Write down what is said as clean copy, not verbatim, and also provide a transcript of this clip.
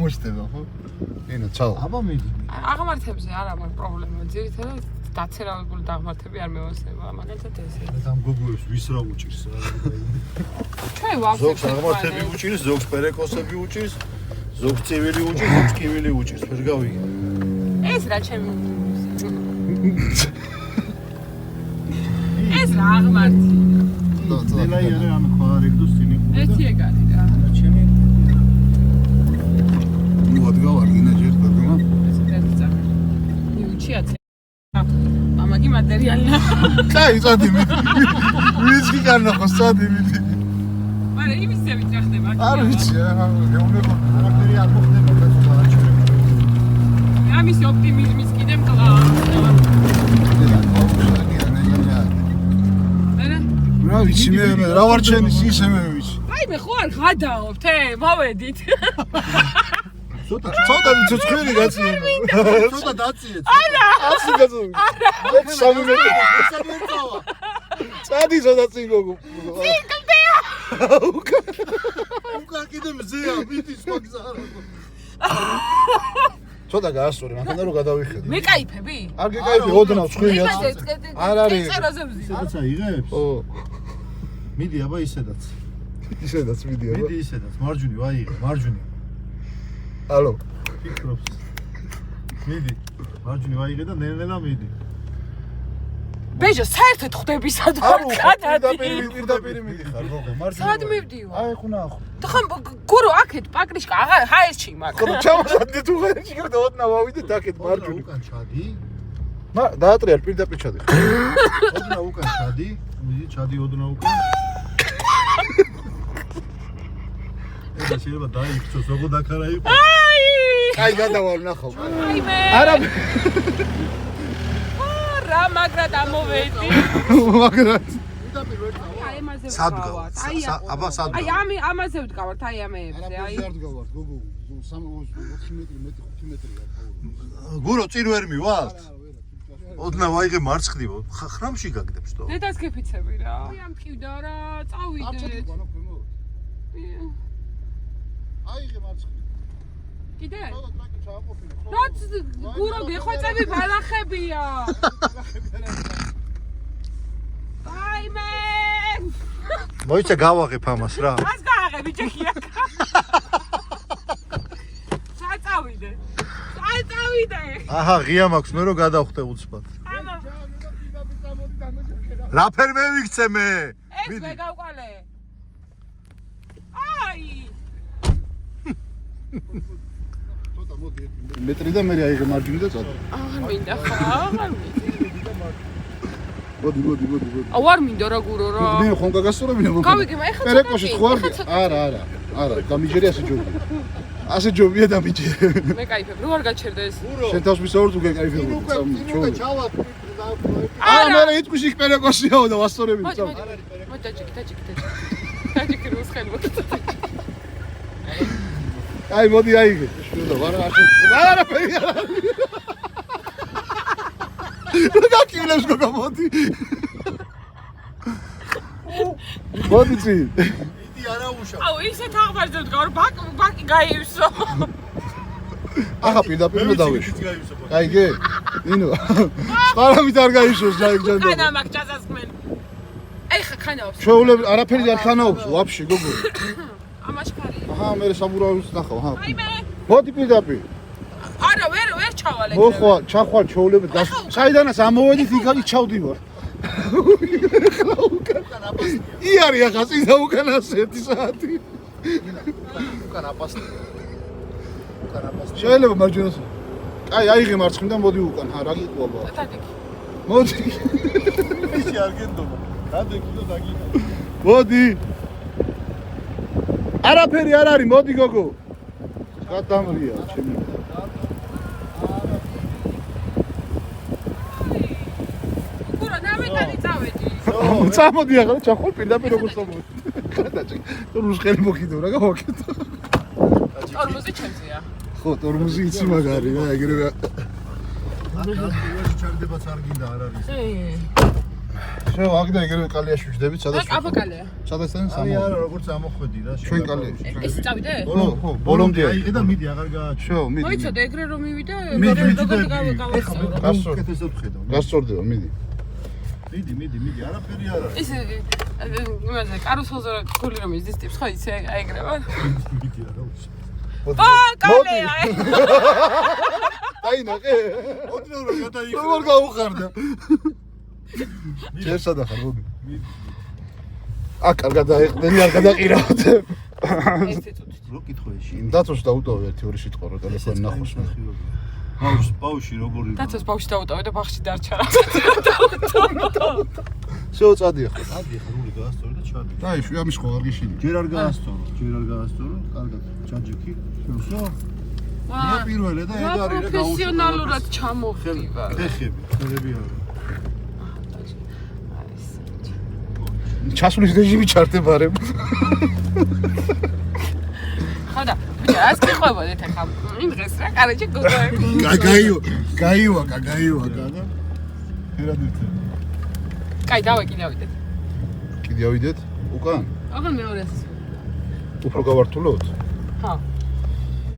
გამოჩნდება, ხო? ენა, ჩაო. აბა მიდი. აღმართებზე არა მაქვს პრობლემა. ძირითადად დაცერავებული დაღმართები არ მევასება, მაგალითად ესე. ამ გოგოებს ვის რა უჭირს რა. ჩვენ ვავსებთ. ზოგს აღმართები უჭირს, ზოგს პერეკოსები უჭირს, ზოგს წივილი უჭირს, ზოგს კივილი უჭირს. ვერ გავიგე. ეს რა ჩემი ეს რა აღმართი. დელაი არა ამ ხარეგდოს წინი. ერთი ეგარი რა. ჩემი ნუ ადგავარგინა ჯერ გოგომა. ეს ერთი წამი. მიუჩიათ. ამაგი მატერიალია. კაი, წადი მიდი. ვიცი განახო, წადი მიდი. მაგრამ იმისე ვიჭახდება. არ ვიცი, მეუბნება არაფერი არ მოხდება და არჩევები. ამის ოპტიმიზმის კიდე მკლავ. რა ვიცი მე რა ვარჩენის ისე მე ვიცი. აი მე ხო არ გადაობთ, მოვედით. ცოტა ცოცხალი გაცია. ცოტა დაციეთ. არა. ასე გაწევი. არა. 3 მეტრი. წადი ცოტა წინ გოგო. წინკდეა. უკან კიდე მზეა, მიდის მაგზარა. ცოტა გაასწორე, მანქანა რო გადავიხედე. მეკაიფები? არ გეკაიფე, ოდნავ ცხვირია. არ არის. წეროზე ვზი. სადაც აიღებს? ო, მიდი აბა ისედაც. ისედაც მიდი აბა. მიდი ისედაც, მარჯვნივ აიღე, მარჯვნივ. ალო. ფიქრობს. მიდი. მარჯვნივ აიღე და ნელ-ნელა მიდი. ბეჟო, საერთოდ ხვდები სად აუ, გადადი. პირდაპირ მიდიხარ გოგო, მარჯვნივ. სად მივდივარ? აი ხუნახო. ხომ გურო აქეთ პაკრიშკა აღარ ჰაერში მაგ. ხო, ჩამოსადე თუ ღერში გერდა ოდნა ვავიდე დაკეთ მარჯვნივ. უკან ჩადი. დაატრიალ პირდაპირ ჩადი. ოდნა უკან ჩადი. მიდი ჩადი ოდნა უკან. ეს შეიძლება დაიქცოს, როგორ დაკარა იყო. აი გადავალ ნახო. აი მე. არა რა მაგრა დამოვედი. მაგრამ აი ამაზე სად ვდგავართ. გავართ? აბა სად აი ამაზე ვდგავართ, აი ამეებზე, აი. არ დგავართ გოგო 4 მეტრი 5 მეტრია თავი. გურო წინ ვერ მივალთ? ოდნა ვაიღე მარცხნივ, ხრამში გაგდებს თო. დედას გეფიცები რა. აი ამ მткиვდა რა, წავიდეთ. აიღე მარცხნივ. კიდე? ცოტა ტრაკი ჩააყოფილე. რაც გურო გეხვეწები ბალახებია. აი მე. მოიცა გავაღებ ამას რა. რას გააღები ჯექია? წავიდე. აჰა, ღია მაქვს მე რო გადავხვდე უცბად. რა ფერ მე ვიქცე მე? ეს მე გავყალე. აი. ცოტა მოდი 1 მეტრი და მე აიღე მარჯვნივ და წადი. აღარ მინდა ხო? აღარ მინდა. მოდი. აუ არ მინდა რა გურო რა. მე ხომ გაგასწორებინა მოკ. გავიგე, მე ხა პერეკოში ხوار. არა, დამიჯერე ასე ჯობია. ასე ჯობია დამიჯერე. მე кайფებ, რო არ გაჩერდა ეს. შენ თავს მისაუბრ თუ გეკაიფებოდი. უკან ჩავალ. არა, მე იტყვი იქ პერეკოშიაო და ვასწორები წავ. მოდი დაჭიკი რუსხელი მოკიდა. აი მოდი აიღე. შუდა ვარა არა ფერი არა. რა კილებს გოგო მოდი. მოდი წინ. იდი არა უშავ. აუ ისეთ აღმარზე ვდგარ, ბაკი გაივსო. ახლა პირდაპირ დავიშვა. აიგე? ნინო. სპარამით არ გაიშოს ჯანდა. ხანა მაგ ჯაზასმელი. აი ხა ხანაობს. ჩვეულები არაფერი არ ხანაობს, ვაფშე გოგო. ამაშკარია. აჰა, მე საბურავის ნახავ, აჰა. აი მე. მოდი პირდაპირ. არა, ვერ ჩავალე. ხო, ჩახვალ ჩვეულები და საიდანაც ამოვედით იქ ჩავდივარ. ხლა უკან აპასტია. იარი ახლა წინ და უკან ასე 1 საათი. უკან აპასტია. შეიძლება მარჯვენას. აი, აიღე მარცხნიდან მოდი უკან. რა გიყვება? დადეკი. მოდი. ისი არ გენდობა. დადეკი და დაგინა. მოდი. არაფერი არ არის, მოდი გოგო. გადამრია ჩემი. გურო, ნამეტანი წავედი. წამოდი ახლა ჩახვალ პირდაპირ როგორ წამოდი. გადაჭი. რუსხელი მოკიდო რა გავაკეთო. ორმოზე ჩემზეა. ხო, ტორმოზი იცი მაგარი რა, ეგრევე. აკა ეს ჩაგდებაც არ გინდა არ არის. შო, აქ და ეგრევე კალიაში ვждებით, სადაც აბაკალია. სადაც თან აი არა, როგორც ამოხვედი რა. ჩვენ კალიაში. ეს წავიდე? ხო, ბოლომდე. აი და მიდი აღარ გააჩვენე. შო, მიდი. მოიცადე ეგრე რომ მივიდე, მიდი, როგორ და გავასწავრო. გასწორ. უკეთესად ვხედავ. გასწორდება, მიდი. მიდი, არაფერი არ არის. ის იმაზე კარუსელზე გული რომ იზის ტიპს ხო იცი აიგრევა? მიდი არა უშ. კალეა. აი ნახე. ოდნავ რომ გადაიხარ. როგორ გაუხარდა? ჯერსა და ხარ, მოდი. კარგად დაეხდენი, არ გადაყირავთ. ერთი წუთით. რო კითხვეში. დაცოს დაუტოვე ერთი ორი სიტყვა რო ტელეფონი ნახოს. ბავში როგორი? დაცოს ბავში დაუტოვე და ბაღში დარჩა რა. შო წადია ხო? ადი ხრული გაასწორო და ჩადი. აი, ამის ხო არ გიშინი. ჯერ არ გაასწორო, კარგად ჩაჯიქი. всё. მე პირველი და ეგ არის რა გაუშვება. პროფესიონალურად ჩამოვდივა. ხეხები არა. ჩასვლის რეჟიმი ჩართებარებ. ხო და ბიჭო, ას გიყვებოდეთ ახლა. იმ დღეს რა კარაჯი გოგოები. გაივა. ერადერთი. კაი, დავეკიდავიდეთ. კიდე ავიდეთ უკან? აღარ მეორეს. უფრო გავართულოთ? ხო.